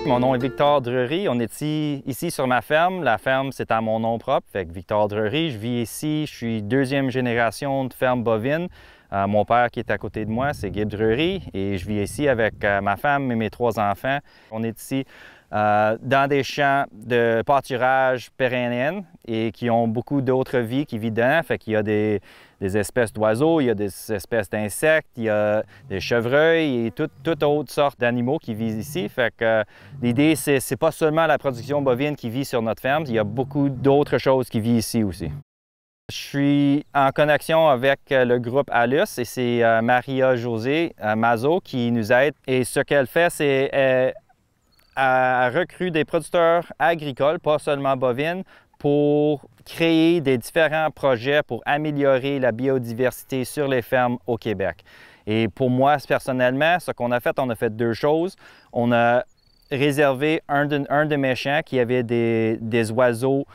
Mon nom est Victor Drury. On est ici sur ma ferme. La ferme, c'est à mon nom propre. Fait que Victor Drury, je vis ici. Je suis deuxième génération de ferme bovine. Mon père qui est à côté de moi, c'est Guy Drury. Et je vis ici avec ma femme et mes 3 enfants. On est ici dans des champs de pâturage pérennes et qui ont beaucoup d'autres vies qui vivent dedans. Fait qu'il y a des espèces d'oiseaux, il y a des espèces d'insectes, il y a des chevreuils et toutes autres sortes d'animaux qui vivent ici. Fait que l'idée, c'est pas seulement la production bovine qui vit sur notre ferme, il y a beaucoup d'autres choses qui vivent ici aussi. Je suis en connexion avec le groupe ALUS et c'est Maria-Josée Mazot qui nous aide. Et ce qu'elle fait, c'est elle recrute des producteurs agricoles, pas seulement bovines, pour créer des différents projets pour améliorer la biodiversité sur les fermes au Québec. Et pour moi, personnellement, ce qu'on a fait 2 choses. On a réservé un de mes champs qui avait des oiseaux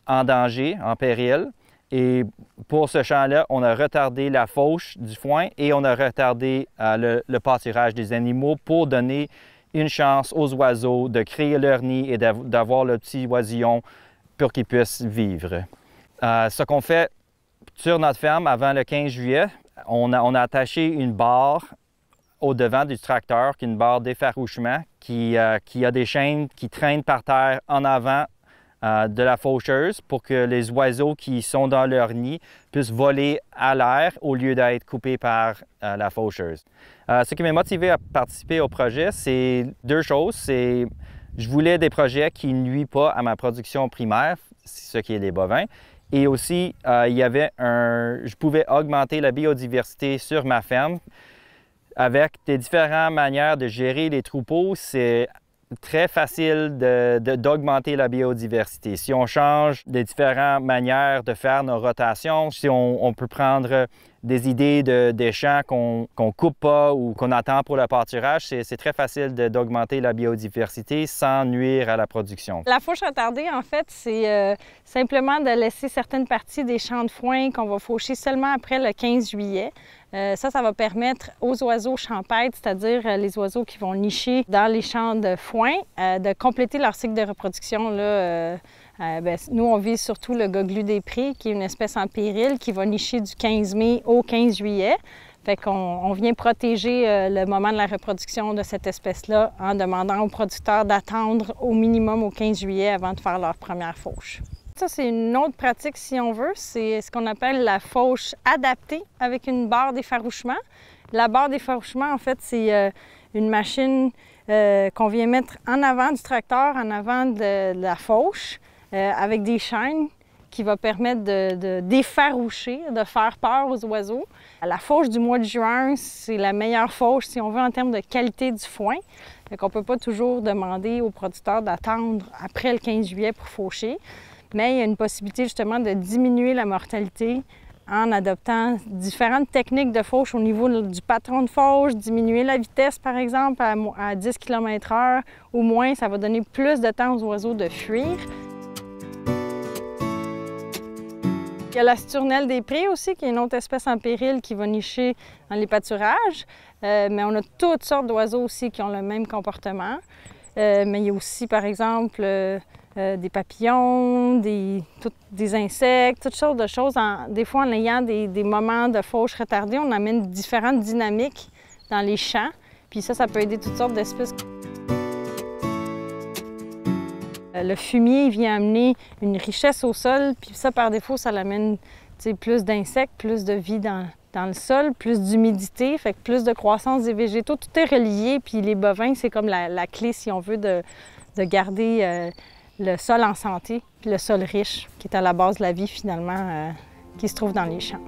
en danger, en péril. Et pour ce champ-là, on a retardé la fauche du foin et on a retardé le pâturage des animaux pour donner une chance aux oiseaux de créer leur nid et d'avoir le petit oisillon pour qu'ils puissent vivre. Ce qu'on fait sur notre ferme avant le 15 juillet, on a attaché une barre au devant du tracteur, qui est une barre d'effarouchement, qui a des chaînes qui traînent par terre en avant de la faucheuse pour que les oiseaux qui sont dans leur nid puissent voler à l'air au lieu d'être coupés par la faucheuse. Ce qui m'a motivé à participer au projet, c'est 2 choses. Je voulais des projets qui ne nuisent pas à ma production primaire, ce qui est les bovins. Et aussi, je pouvais augmenter la biodiversité sur ma ferme avec des différentes manières de gérer les troupeaux. C'est très facile d'augmenter la biodiversité. Si on change des différentes manières de faire nos rotations, si on peut prendre des idées des champs qu'on coupe pas ou qu'on attend pour le pâturage, c'est très facile d'augmenter la biodiversité sans nuire à la production. La fauche retardée, en fait, c'est simplement de laisser certaines parties des champs de foin qu'on va faucher seulement après le 15 juillet. Ça va permettre aux oiseaux champêtres, c'est-à-dire les oiseaux qui vont nicher dans les champs de foin, de compléter leur cycle de reproduction. Là, nous, on vise surtout le goglu des prés, qui est une espèce en péril, qui va nicher du 15 mai au 15 juillet. Fait qu'on vient protéger le moment de la reproduction de cette espèce-là en demandant aux producteurs d'attendre au minimum au 15 juillet avant de faire leur première fauche. Ça, c'est une autre pratique, si on veut. C'est ce qu'on appelle la fauche adaptée avec une barre d'effarouchement. La barre d'effarouchement, en fait, c'est une machine qu'on vient mettre en avant du tracteur, en avant de la fauche, avec des chaînes qui va permettre d'effaroucher, de faire peur aux oiseaux. La fauche du mois de juin, c'est la meilleure fauche, si on veut, en termes de qualité du foin. Fait qu'on ne peut pas toujours demander aux producteurs d'attendre après le 15 juillet pour faucher. Mais il y a une possibilité justement de diminuer la mortalité en adoptant différentes techniques de fauche au niveau du patron de fauche, diminuer la vitesse par exemple à 10 km/h. Au moins, ça va donner plus de temps aux oiseaux de fuir. Il y a la sturnelle des prés aussi, qui est une autre espèce en péril qui va nicher dans les pâturages. Mais on a toutes sortes d'oiseaux aussi qui ont le même comportement. Mais il y a aussi, par exemple, des papillons, des insectes, toutes sortes de choses. Des fois, en ayant des moments de fauche retardée, on amène différentes dynamiques dans les champs. Puis ça peut aider toutes sortes d'espèces. Le fumier vient amener une richesse au sol, puis ça, par défaut, ça l'amène plus d'insectes, plus de vie dans le sol, plus d'humidité, fait que plus de croissance des végétaux. Tout est relié, puis les bovins, c'est comme la clé, si on veut, de garder le sol en santé, puis le sol riche, qui est à la base de la vie, finalement, qui se trouve dans les champs.